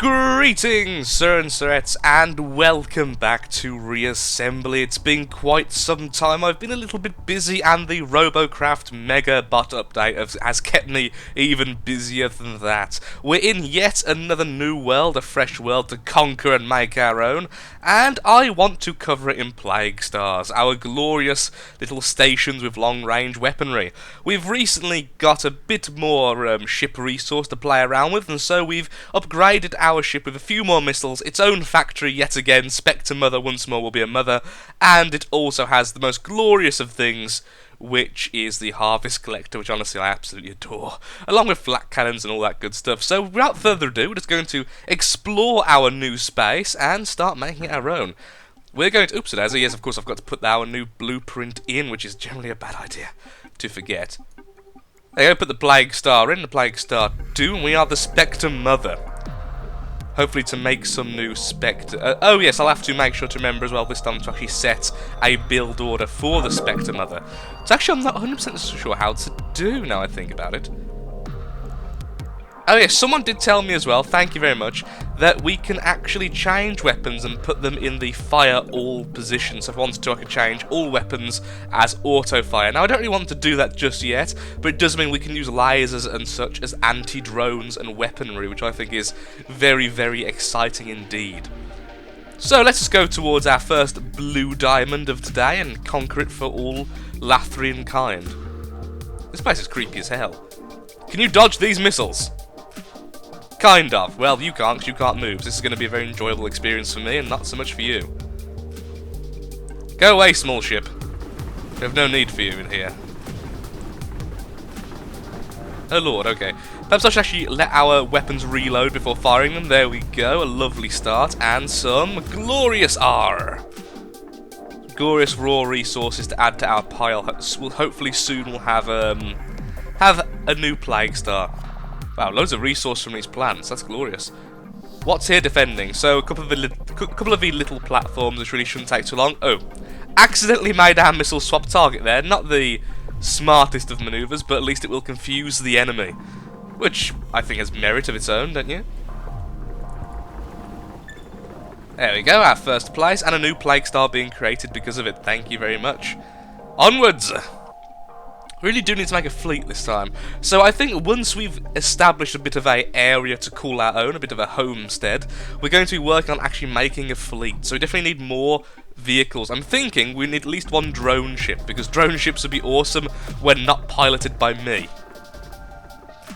Greetings, sir and sirettes, and welcome back to Reassembly. It's been quite some time. I've been a little bit busy, and the Robocraft Mega Bot update has kept me even busier than that. We're in yet another new world, a fresh world to conquer and make our own, and I want to cover it in Plague Stars, our glorious little stations with long-range weaponry. We've recently got a bit more ship resource to play around with, and so we've upgraded our ship with a few more missiles, its own factory yet again, Spectre Mother once more will be a mother, and it also has the most glorious of things, which is the Harvest Collector, which honestly I absolutely adore, along with flak cannons and all that good stuff. So without further ado, we're just going to explore our new space and start making it our own. We're going to, oops, yes, of course I've got to put our new blueprint in, which is generally a bad idea to forget. There you go, put the Plague Star in, the Plague Star 2, and we are the Spectre Mother. Hopefully to make some new Spectre... oh yes, I'll have to make sure to remember as well this time to actually set a build order for the Spectre Mother. So actually I'm not 100% sure how to do now I think about it. Oh yes, someone did tell me as well, thank you very much, that we can actually change weapons and put them in the fire all position. So if I wanted to, I could change all weapons as auto fire. Now I don't really want to do that just yet, but it does mean we can use lasers and such as anti-drones and weaponry, which I think is very, very exciting indeed. So let's just go towards our first blue diamond of today and conquer it for all Lathrian kind. This place is creepy as hell. Can you dodge these missiles? Kind of. Well, you can't, because you can't move. This is going to be a very enjoyable experience for me, and not so much for you. Go away, small ship. We have no need for you in here. Oh lord, okay. Perhaps I should actually let our weapons reload before firing them. There we go, a lovely start, and some glorious glorious raw resources to add to our pile. We'll hopefully soon we'll have a new Plague Star. Wow, loads of resource from these plants, that's glorious. What's here defending? So, a couple of the little platforms which really shouldn't take too long. Oh, accidentally made our missile swap target there. Not the smartest of manoeuvres, but at least it will confuse the enemy. Which I think has merit of its own, don't you? There we go, our first place, and a new Plague Star being created because of it. Thank you very much. Onwards! Really do need to make a fleet this time. So I think once we've established a bit of a area to call our own, a bit of a homestead, we're going to be working on actually making a fleet. So we definitely need more vehicles. I'm thinking we need at least one drone ship, because drone ships would be awesome when not piloted by me.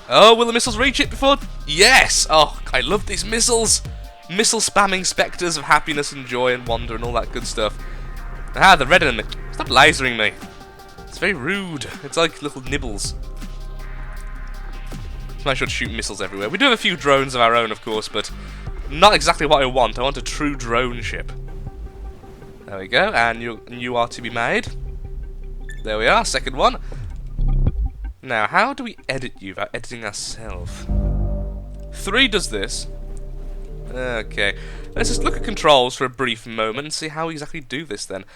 Oh, will the missiles reach it before? Yes! Oh, I love these missiles! Missile spamming spectres of happiness and joy and wonder and all that good stuff. Ah, the red enemy. Stop lasering me. It's very rude. It's like little nibbles. So I should shoot missiles everywhere. We do have a few drones of our own, of course, but not exactly what I want. I want a true drone ship. There we go, and you are to be made. There we are, second one. Now, how do we edit you without editing ourselves? 3 does this. Okay. Let's just look at controls for a brief moment and see how we exactly do this then.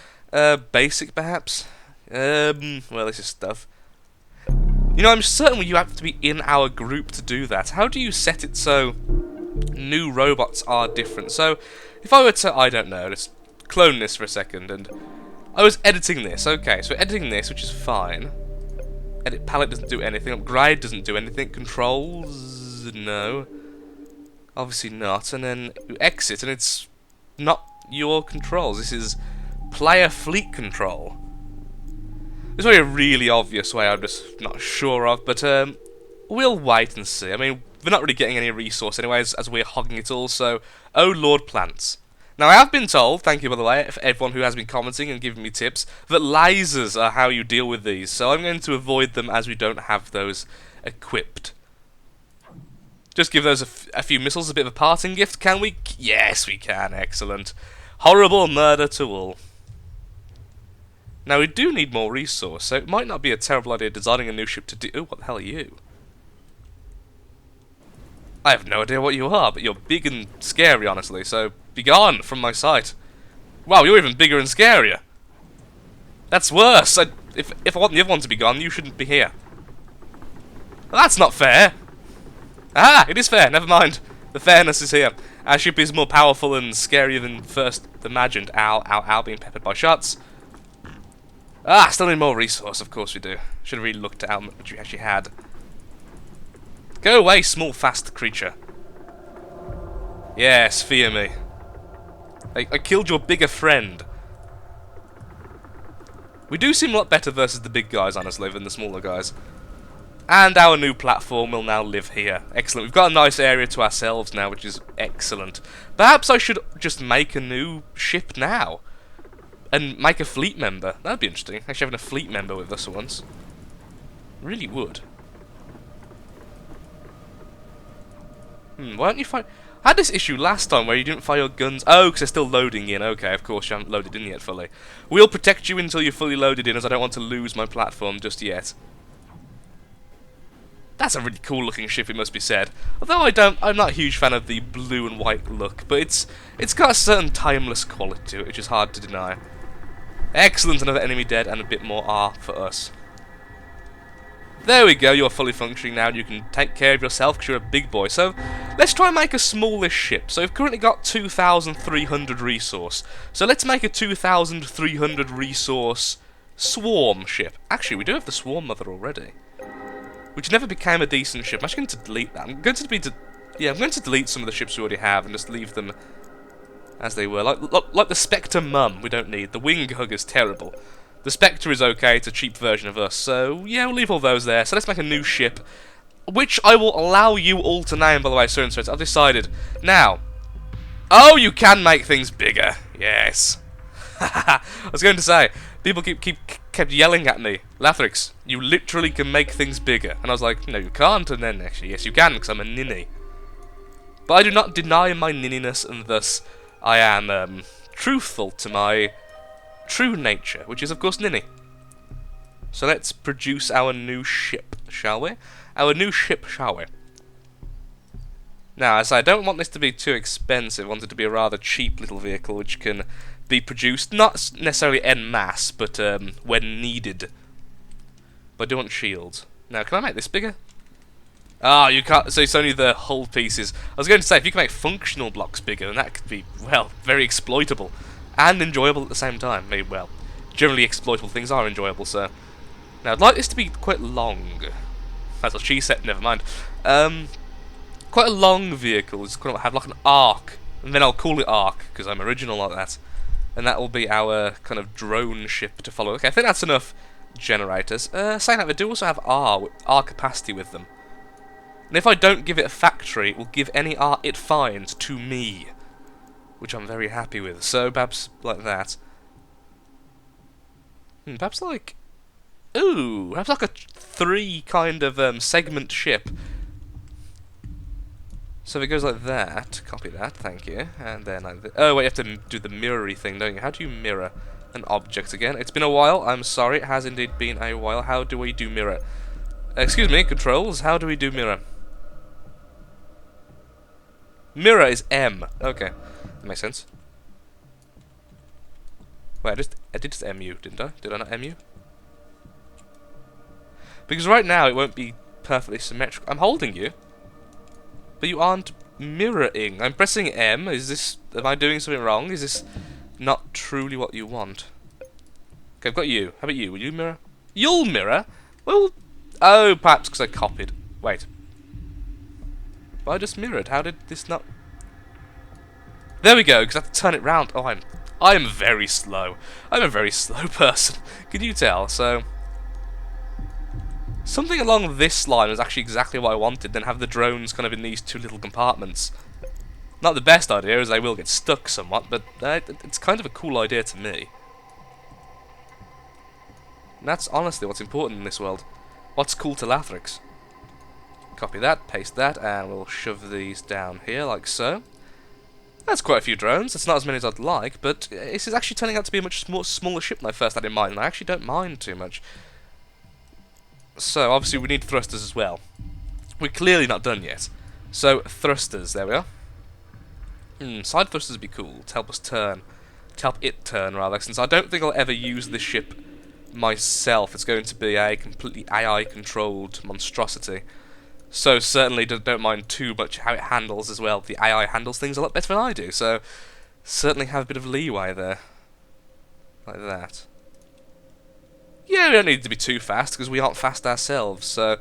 Basic, perhaps? Well, this is stuff. You know, I'm certain you have to be in our group to do that. How do you set it so new robots are different? So, if I were to, I don't know, let's clone this for a second, and I was editing this. Okay, so editing this, which is fine. Edit palette doesn't do anything. Upgrade doesn't do anything. Controls, no. Obviously not. And then you exit, and it's not your controls. This is player fleet control. There's probably a really obvious way I'm just not sure of, but we'll wait and see. I mean, we're not really getting any resource anyways, as we're hogging it all, so... Oh lord, plants. Now, I have been told, thank you by the way, for everyone who has been commenting and giving me tips, that lasers are how you deal with these, so I'm going to avoid them as we don't have those equipped. Just give those a few missiles a bit of a parting gift, can we? Yes, we can, excellent. Horrible murder to all. Now, we do need more resource, so it might not be a terrible idea designing a new ship to do... Oh, what the hell are you? I have no idea what you are, but you're big and scary, honestly, so be gone from my sight. Wow, you're even bigger and scarier. That's worse. If I want the other one to be gone, you shouldn't be here. Well, that's not fair. Ah, it is fair, never mind. The fairness is here. Our ship is more powerful and scarier than first imagined. Ow, ow, ow, being peppered by shots. Ah, still need more resource, of course we do. Should have really looked at how much we actually had. Go away, small, fast creature. Yes, fear me. I killed your bigger friend. We do seem a lot better versus the big guys, honestly, than the smaller guys. And our new platform will now live here. Excellent. We've got a nice area to ourselves now, which is excellent. Perhaps I should just make a new ship now. And make a fleet member. That'd be interesting. Actually having a fleet member with us once. Really would. Why don't you find... I had this issue last time where you didn't fire your guns... Oh, because they're still loading in. Okay, of course you haven't loaded in yet fully. We'll protect you until you're fully loaded in, as I don't want to lose my platform just yet. That's a really cool looking ship, it must be said. Although I'm not a huge fan of the blue and white look, but it's got a certain timeless quality to it, which is hard to deny. Excellent, another enemy dead and a bit more R for us. There we go, you're fully functioning now, you can take care of yourself because you're a big boy. So, let's try and make a smallish ship. So we've currently got 2,300 resource. So let's make a 2,300 resource swarm ship. Actually, we do have the swarm mother already. Which never became a decent ship. I'm actually going to delete that. I'm going to delete some of the ships we already have and just leave them as they were. Like the Spectre Mum, we don't need. The Wing Hugger's terrible. The Spectre is okay, it's a cheap version of us. So, yeah, we'll leave all those there. So let's make a new ship, which I will allow you all to name, by the way, soon. So I've decided. Now, oh, you can make things bigger. Yes. I was going to say, people kept yelling at me, Lathrix, you literally can make things bigger. And I was like, no, you can't. And then, actually, yes, you can, because I'm a ninny. But I do not deny my ninniness, and thus I am truthful to my true nature, which is, of course, ninny. So let's produce our new ship, shall we? Our new ship, shall we? Now, as I don't want this to be too expensive, I want it to be a rather cheap little vehicle which can be produced, not necessarily en masse, but when needed. But I do want shields. Now, can I make this bigger? Ah, you can't, so it's only the hull pieces. I was going to say, if you can make functional blocks bigger, then that could be, well, very exploitable. And enjoyable at the same time. Maybe, well, generally exploitable things are enjoyable, so... Now, I'd like this to be quite long. That's what she said, never mind. Quite a long vehicle. It's going to have like an arc. And then I'll call it Arc, because I'm original like that. And that will be our kind of drone ship to follow. Okay, I think that's enough generators. Saying that, they do also have R capacity with them. And if I don't give it a factory, it will give any R it finds to me. Which I'm very happy with. So, perhaps like that. Perhaps like... Ooh, perhaps like a 3 kind of segment ship. So if it goes like that, copy that, thank you. And then oh wait, you have to do the mirrory thing, don't you? How do you mirror an object again? It's been a while, I'm sorry, it has indeed been a while. How do we do mirror? Excuse me, controls, how do we do mirror? Mirror is M. Okay, that makes sense. Wait, I did just MU, didn't I? Did I not MU? Because right now it won't be perfectly symmetrical. I'm holding you, but you aren't mirroring. I'm pressing M. Is this... Am I doing something wrong? Is this not truly what you want? Okay, I've got you. How about you? Will you mirror? You'll mirror? Well... Oh, perhaps because I copied. Wait. But I just mirrored. How did this not... There we go, because I have to turn it round. Oh, I am very slow. I'm a very slow person. Can you tell? So... Something along this line was actually exactly what I wanted, then have the drones kind of in these 2 little compartments. Not the best idea, as they will get stuck somewhat, but it's kind of a cool idea to me. And that's honestly what's important in this world. What's cool to Lathrix? Copy that, paste that, and we'll shove these down here like so. That's quite a few drones. It's not as many as I'd like, but this is actually turning out to be a much smaller ship than I first had in mind, and I actually don't mind too much. So, obviously we need thrusters as well. We're clearly not done yet. So, thrusters, there we are. Side thrusters would be cool, to help us turn. To help it turn, rather, since I don't think I'll ever use this ship myself. It's going to be a completely AI-controlled monstrosity. So certainly don't mind too much how it handles as well. The AI handles things a lot better than I do, so certainly have a bit of leeway there. Like that. Yeah, we don't need to be too fast, because we aren't fast ourselves, so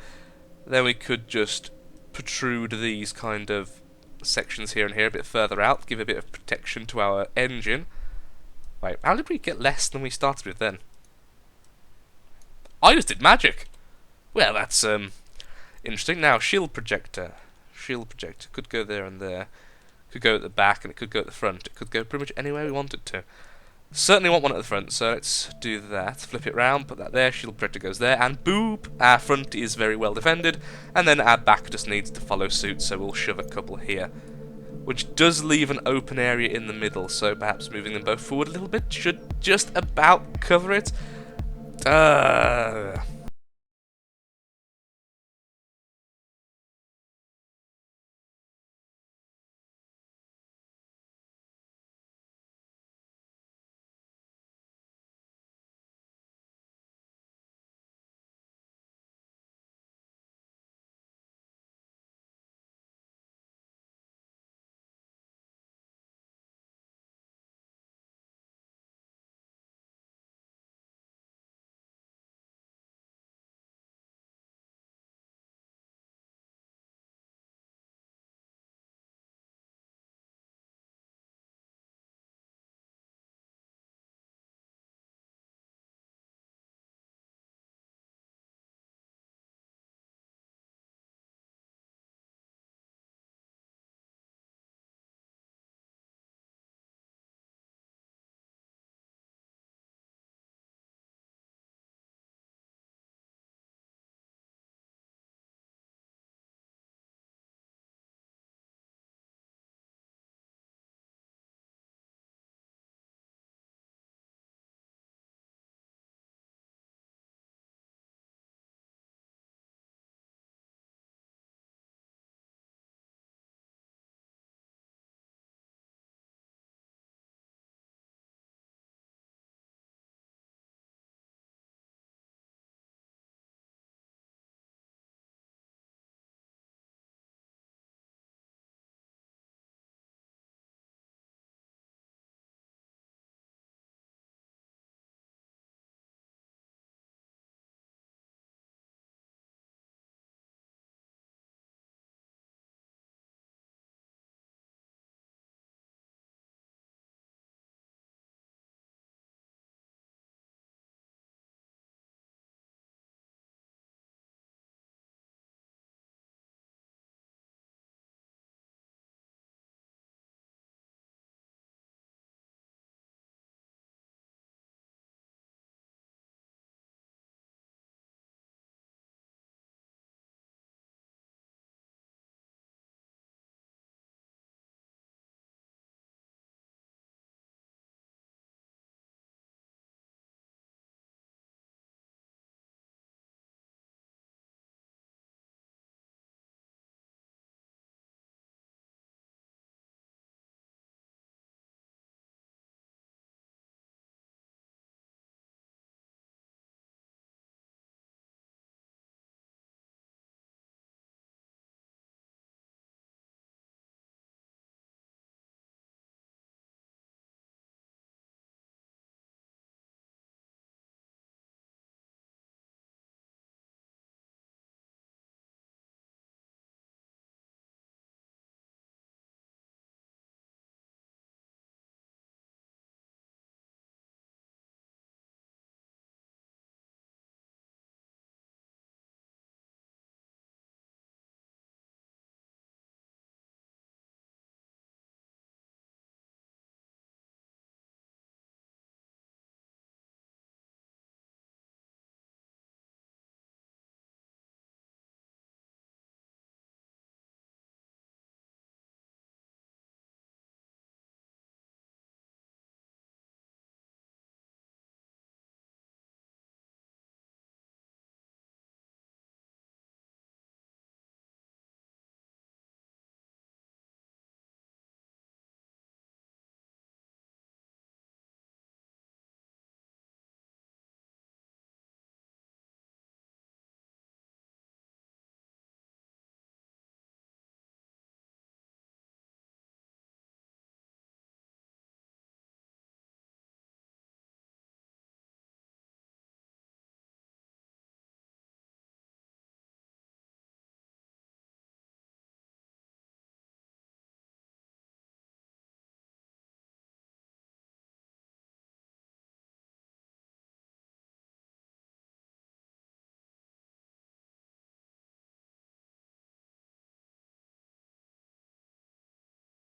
then we could just protrude these kind of sections here and here a bit further out, give a bit of protection to our engine. Wait, how did we get less than we started with then? I just did magic! Well, that's, interesting. Now, shield projector. Shield projector. Could go there and there. Could go at the back, and it could go at the front. It could go pretty much anywhere we want it to. Certainly want one at the front, so let's do that. Flip it round, put that there, shield projector goes there, and boop! Our front is very well defended, and then our back just needs to follow suit, so we'll shove a couple here. Which does leave an open area in the middle, so perhaps moving them both forward a little bit should just about cover it.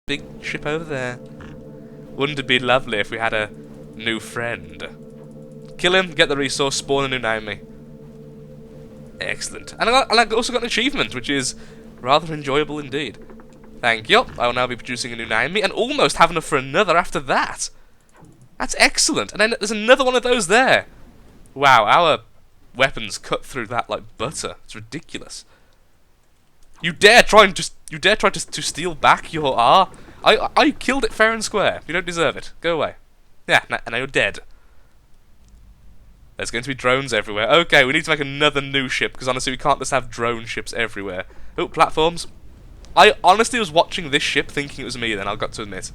big ship over there. Wouldn't it be lovely if we had a new friend? Kill him, get the resource, spawn a new Naomi. Excellent. And I also got an achievement, which is rather enjoyable indeed. Thank you. I will now be producing a new Naomi, and almost have enough for another after that. That's excellent. And then there's another one of those there. Wow, our weapons cut through that like butter. It's ridiculous. You dare try to steal back your R? I killed it fair and square. You don't deserve it. Go away. Yeah, now you're dead. There's going to be drones everywhere. Okay, we need to make another new ship, because honestly we can't just have drone ships everywhere. Oh, platforms. I honestly was watching this ship thinking it was me then, I've got to admit.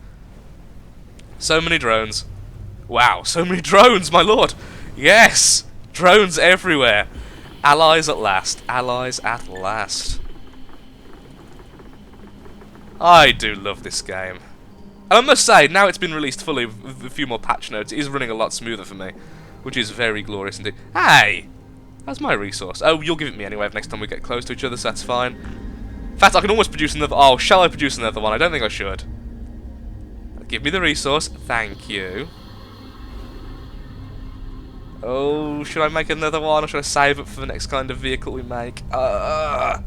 So many drones. Wow, so many drones, my lord! Yes! Drones everywhere. Allies at last. Allies at last. I do love this game. And I must say, now it's been released fully with a few more patch notes, it is running a lot smoother for me. Which is very glorious indeed. Hey! That's my resource. Oh, you'll give it me anyway next time we get close to each other, so that's fine. In fact, I can almost produce another... Oh, shall I produce another one? I don't think I should. Give me the resource. Thank you. Oh, should I make another one, or should I save it for the next kind of vehicle we make? I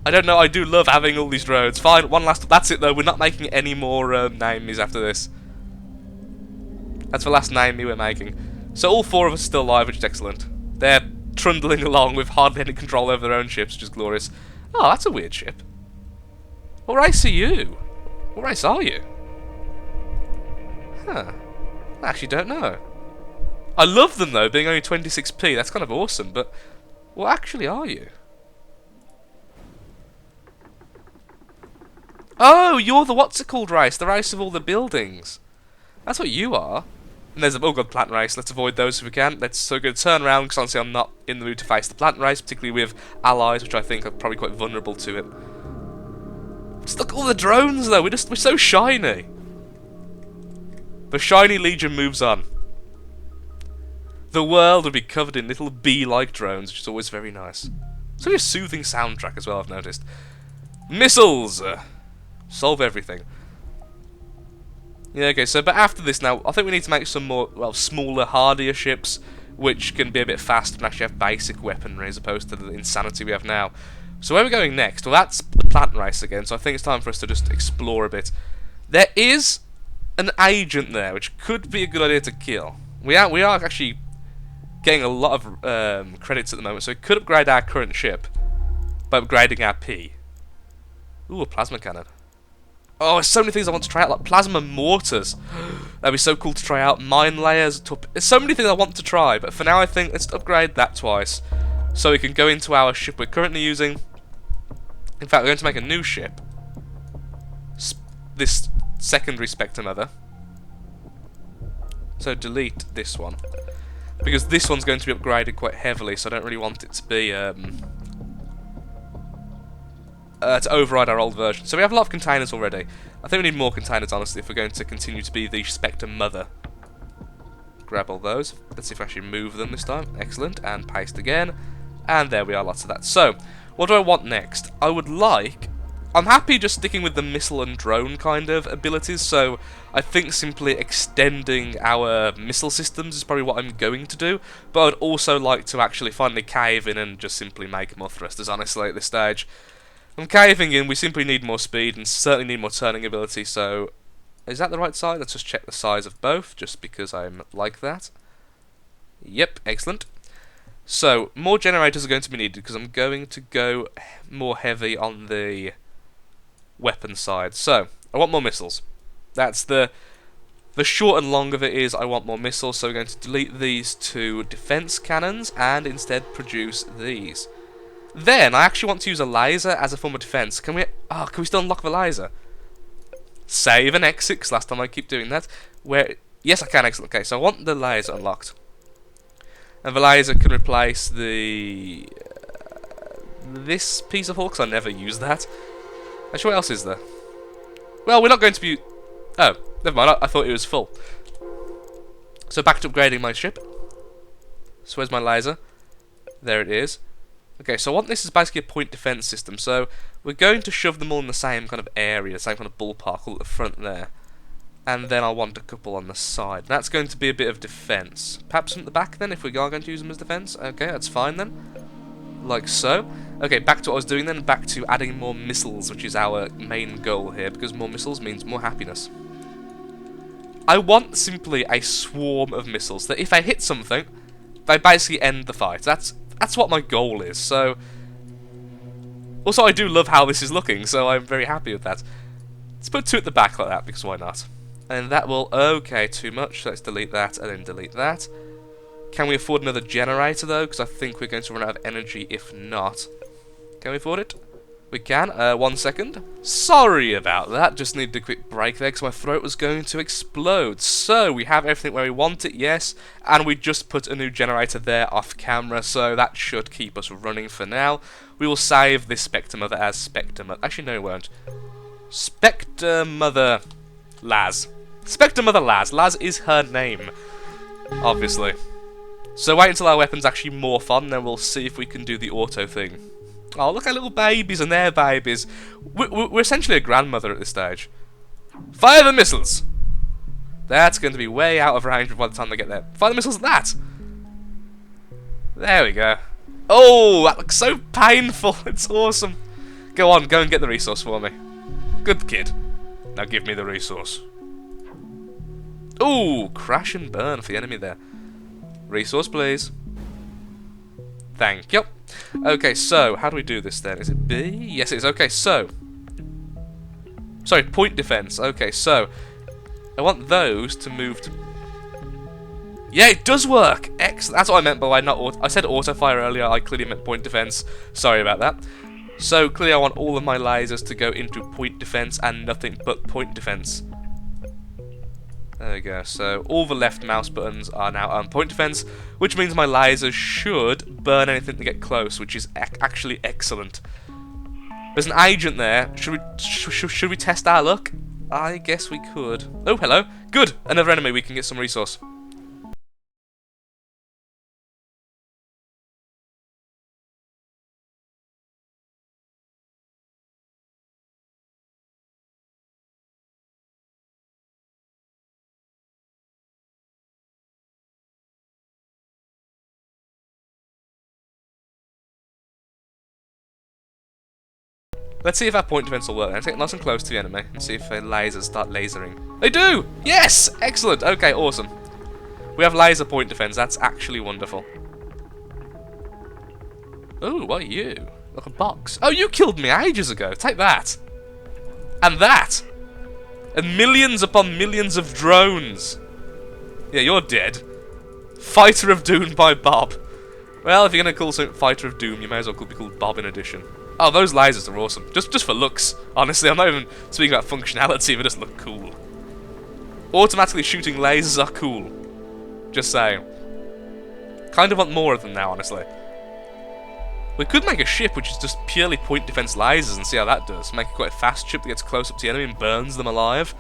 don't know, I do love having all these roads. Fine, one last... That's it though, we're not making any more names after this. That's the last name we're making. So all four of us are still alive, which is excellent. They're trundling along with hardly any control over their own ships, which is glorious. Oh, that's a weird ship. What race are you? What race are you? Huh. I actually don't know. I love them though, being only 26p. That's kind of awesome, but what actually are you? Oh, you're the what's-it-called race, the race of all the buildings. That's what you are. And there's a oh god, plant race. Let's avoid those if we can. Let's go turn around, because honestly I'm not in the mood to face the plant race, particularly with allies, which I think are probably quite vulnerable to it. Just look at all the drones though, we're so shiny. The shiny legion moves on. The world would be covered in little bee-like drones, which is always very nice. It's really a soothing soundtrack as well, I've noticed. Missiles! Solve everything. Yeah, okay, so, but after this now, I think we need to make some more, well, smaller, hardier ships, which can be a bit faster and actually have basic weaponry as opposed to the insanity we have now. So where are we going next? Well, that's the plant race again, so I think it's time for us to just explore a bit. There is an agent there, which could be a good idea to kill. We are actually getting a lot of credits at the moment, so we could upgrade our current ship by upgrading our P. Ooh, a plasma cannon. Oh, there's so many things I want to try out, like plasma mortars. That'd be so cool to try out. Mine layers. There's so many things I want to try, but for now I think let's upgrade that twice. So we can go into our ship we're currently using. In fact, we're going to make a new ship. This secondary Spectre Mother. So delete this one. Because this one's going to be upgraded quite heavily, so I don't really want it to be... to override our old version. So we have a lot of containers already. I think we need more containers, honestly, if we're going to continue to be the Spectre Mother. Grab all those. Let's see if I actually move them this time. Excellent. And paste again. And there we are, lots of that. So, what do I want next? I would like... I'm happy just sticking with the missile and drone kind of abilities, so I think simply extending our missile systems is probably what I'm going to do, but I'd also like to actually finally cave in and just simply make more thrusters, honestly, at this stage. I'm caving in, we simply need more speed and certainly need more turning ability, so... Is that the right side? Let's just check the size of both, just because I'm like that. Yep, excellent. So, more generators are going to be needed, because I'm going to go more heavy on the weapon side. So, I want more missiles. That's the short and long of it is I want more missiles, so we're going to delete these two defense cannons and instead produce these. Then, I actually want to use a laser as a form of defense. Can we still unlock the laser? Save and exit, 'cause last time I keep doing that. Yes, I can, excellent. Okay, so I want the laser unlocked. And the laser can replace the... this piece of hull, 'cause I never use that. Actually, what else is there? Well, we're not going to be... Oh, never mind, I thought it was full. So back to upgrading my ship. So where's my laser? There it is. Okay, so I want this is basically a point defense system. So we're going to shove them all in the same kind of area, the same kind of ballpark, all at the front there. And then I want a couple on the side. That's going to be a bit of defense. Perhaps from the back then, if we are going to use them as defense. Okay, that's fine then. Like so. Okay, back to what I was doing then. Back to adding more missiles, which is our main goal here, because more missiles means more happiness. I want simply a swarm of missiles that if they hit something, they basically end the fight. That's what my goal is. So, also I do love how this is looking, so I'm very happy with that. Let's put 2 at the back like that, because why not? And that will, okay, too much. Let's delete that and then delete that. Can we afford another generator though? Because I think we're going to run out of energy if not. Can we afford it? We can. 1 second. Sorry about that. Just needed a quick break there because my throat was going to explode. So, we have everything where we want it, yes. And we just put a new generator there off camera. So, that should keep us running for now. We will save this Spectre Mother as Spectre Mother. Actually, no, we won't. Spectre Mother Laz. Spectre Mother Laz. Laz is her name, obviously. So wait until our weapons actually morph on, then we'll see if we can do the auto thing. Oh, look at little babies and their babies. We're essentially a grandmother at this stage. Fire the missiles! That's going to be way out of range by the time they get there. Fire the missiles at that! There we go. Oh, that looks so painful. It's awesome. Go on, go and get the resource for me. Good kid. Now give me the resource. Ooh, crash and burn for the enemy there. Resource, please. Thank you. Okay, so, how do we do this then? Is it B? Yes, it is. Okay, so. Sorry, point defense. Okay, so. I want those to move to... Yeah, it does work! Excellent. That's what I meant by not auto... I said auto fire earlier, I clearly meant point defense. Sorry about that. So, clearly I want all of my lasers to go into point defense and nothing but point defense. There we go, so all the left mouse buttons are now on point defense, which means my lasers should burn anything to get close, which is actually excellent. There's an agent there. Should we test our luck? I guess we could. Oh, hello. Good. Another enemy. We can get some resource. Let's see if our point defense will work. Let's get nice and close to the enemy and see if their lasers start lasering. They do! Yes! Excellent! Okay, awesome. We have laser point defense. That's actually wonderful. Ooh, what are you? Look, a box. Oh, you killed me ages ago. Take that. And that. And millions upon millions of drones. Yeah, you're dead. Fighter of Doom by Bob. Well, if you're going to call something Fighter of Doom, you may as well be called Bob in addition. Oh, those lasers are awesome. Just for looks. Honestly, I'm not even speaking about functionality, they just look cool. Automatically shooting lasers are cool. Just saying. Kind of want more of them now, honestly. We could make a ship which is just purely point defense lasers and see how that does. Make it quite a fast ship that gets close up to the enemy and burns them alive.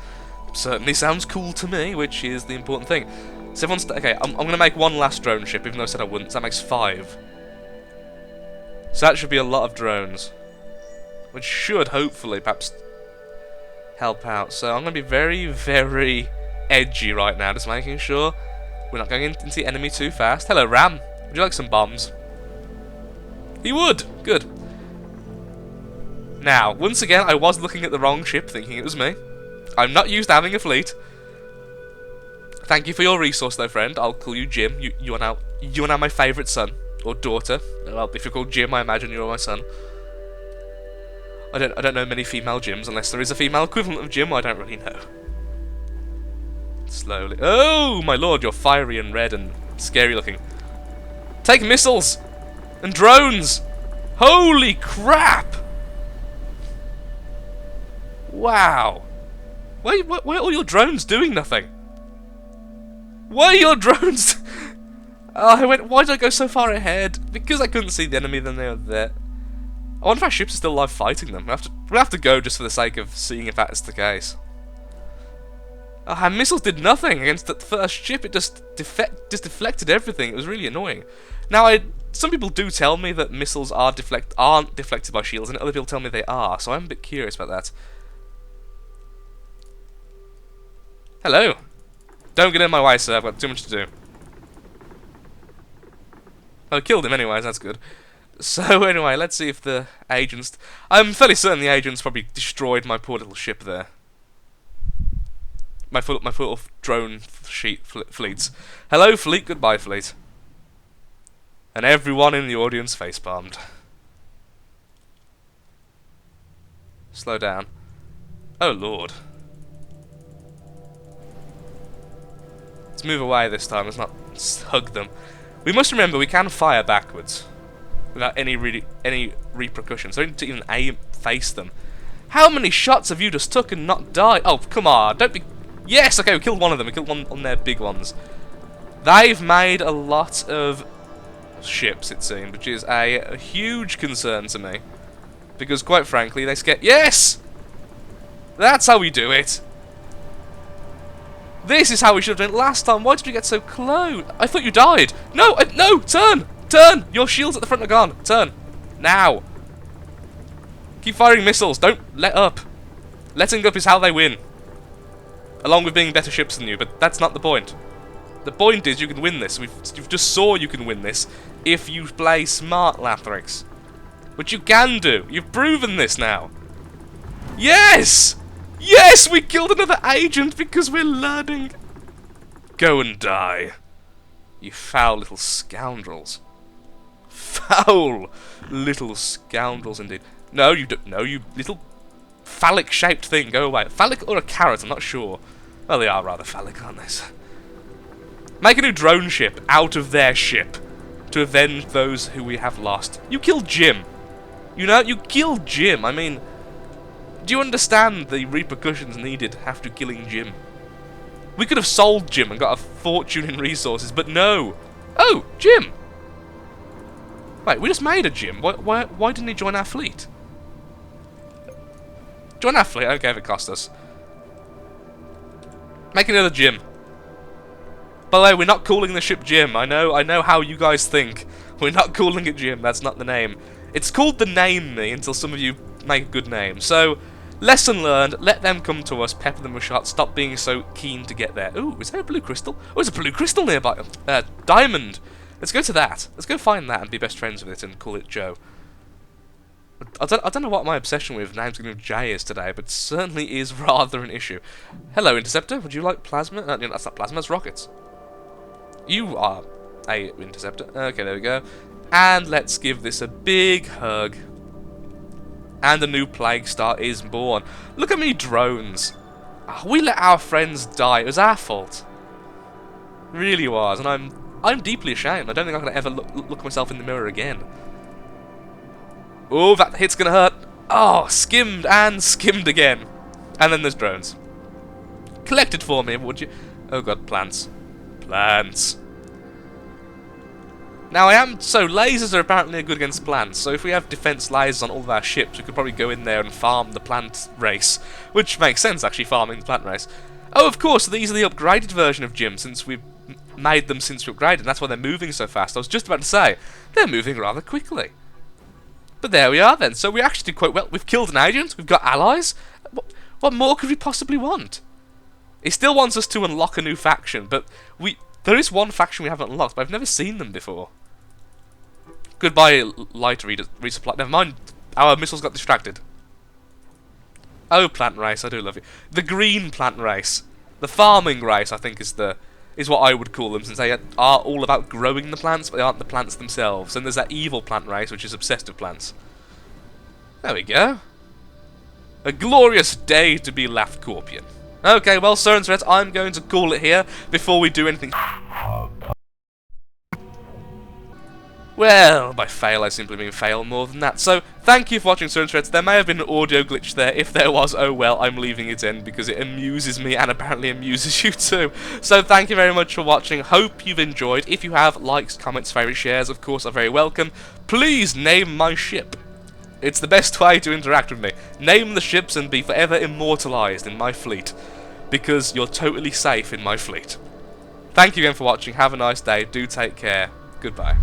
Certainly sounds cool to me, which is the important thing. So everyone's... Okay, I'm going to make one last drone ship, even though I said I wouldn't. So that makes 5. So that should be a lot of drones. Which should, hopefully, perhaps help out. So I'm going to be very, very edgy right now, just making sure we're not going into the enemy too fast. Hello, Ram. Would you like some bombs? He would. Good. Now, once again, I was looking at the wrong ship, thinking it was me. I'm not used to having a fleet. Thank you for your resource, though, friend. I'll call you Jim. You are now my favourite son. Or daughter. Well, if you're called Jim, I imagine you're my son. I don't know many female Jims, unless there is a female equivalent of Jim, I don't really know. Slowly. Oh, my lord, you're fiery and red and scary looking. Take missiles! And drones! Holy crap! Wow. Why are all your drones doing nothing? Why are your drones... Oh, why did I go so far ahead? Because I couldn't see the enemy, then they were there. I wonder if our ships are still alive fighting them. We'll have to go just for the sake of seeing if that is the case. Our missiles did nothing against that first ship. It just deflected everything. It was really annoying. Now, some people do tell me that missiles aren't deflected by shields, and other people tell me they are, so I'm a bit curious about that. Hello. Don't get in my way, sir. I've got too much to do. Oh, I killed him anyways, that's good. So anyway, let's see if the agents... I'm fairly certain the agents probably destroyed my poor little ship there. My little drone fleets. Hello, fleet. Goodbye, fleet. And everyone in the audience facepalmed. Slow down. Oh, Lord. Let's move away this time. Let's not hug them. We must remember we can fire backwards without any repercussions. So we don't need to even face them. How many shots have you just took and not died? Oh, come on. Don't be... Yes, okay, we killed one of them. We killed one on their big ones. They've made a lot of ships, it seems, which is a huge concern to me. Because, quite frankly, they scare... Yes! That's how we do it. This is how we should have done it last time. Why did we get so close? I thought you died. No, no, turn! Turn! Your shields at the front are gone. Turn. Now. Keep firing missiles. Don't let up. Letting up is how they win. Along with being better ships than you, but that's not the point. The point is you can win this. You've just saw you can win this if you play smart, Lathrix. Which you can do. You've proven this now. Yes! Yes! We killed another agent because we're learning. Go and die. You foul little scoundrels. Foul little scoundrels indeed. No, you don't. No, you little phallic-shaped thing. Go away. Phallic or a carrot? I'm not sure. Well, they are rather phallic, aren't they? Make a new drone ship out of their ship to avenge those who we have lost. You killed Jim. You know, you killed Jim. I mean, do you understand the repercussions needed after killing Jim? We could have sold Jim and got a fortune in resources, but no. Oh, Jim. Wait, we just made a Jim. Why didn't he join our fleet? Join our fleet. Okay, if it cost us. Make another Jim. By the way, we're not calling the ship Jim. I know how you guys think. We're not calling it Jim. That's not the name. It's called the Name Me until some of you make a good name. So, lesson learned. Let them come to us. Pepper them with shots. Stop being so keen to get there. Ooh, is there a blue crystal? Oh, there's a blue crystal nearby. Diamond. Let's go to that. Let's go find that and be best friends with it and call it Joe. I don't know what my obsession with names beginning with J is today, but it certainly is rather an issue. Hello, Interceptor. Would you like plasma? No, that's not plasma. That's rockets. You are a Interceptor. Okay, there we go. And let's give this a big hug. And a new Plague Star is born. Look at me, drones. Oh, we let our friends die. It was our fault. It really was, and I'm deeply ashamed. I don't think I'm gonna ever look myself in the mirror again. Oh, that hit's gonna hurt. Oh, skimmed and skimmed again. And then there's drones. Collect it for me, would you? Oh god, plants. Plants. Now so lasers are apparently good against plants, so if we have defense lasers on all of our ships, we could probably go in there and farm the plant race. Which makes sense, actually, farming the plant race. Oh, of course, these are the upgraded version of Jim, since we've made them since we upgraded, and that's why they're moving so fast. I was just about to say, they're moving rather quickly. But there we are then, so we actually did quite well. We've killed an agent, we've got allies. What more could we possibly want? He still wants us to unlock a new faction, but there is one faction we haven't unlocked, but I've never seen them before. Goodbye, light resupply. Never mind, our missiles got distracted. Oh, plant race, I do love you. The green plant race. The farming race, I think, is what I would call them, since they are all about growing the plants, but they aren't the plants themselves. And there's that evil plant race, which is obsessed with plants. There we go. A glorious day to be Lathcorpian. Okay, well, sir and sirs, I'm going to call it here before we do anything. Well, by fail I simply mean fail more than that. So, thank you for watching, Sir and Threads. There may have been an audio glitch there. If there was, oh well, I'm leaving it in because it amuses me and apparently amuses you too. So, thank you very much for watching. Hope you've enjoyed. If you have, likes, comments, favourite, shares, of course, are very welcome. Please name my ship. It's the best way to interact with me. Name the ships and be forever immortalised in my fleet. because you're totally safe in my fleet. Thank you again for watching, have a nice day, do take care, goodbye.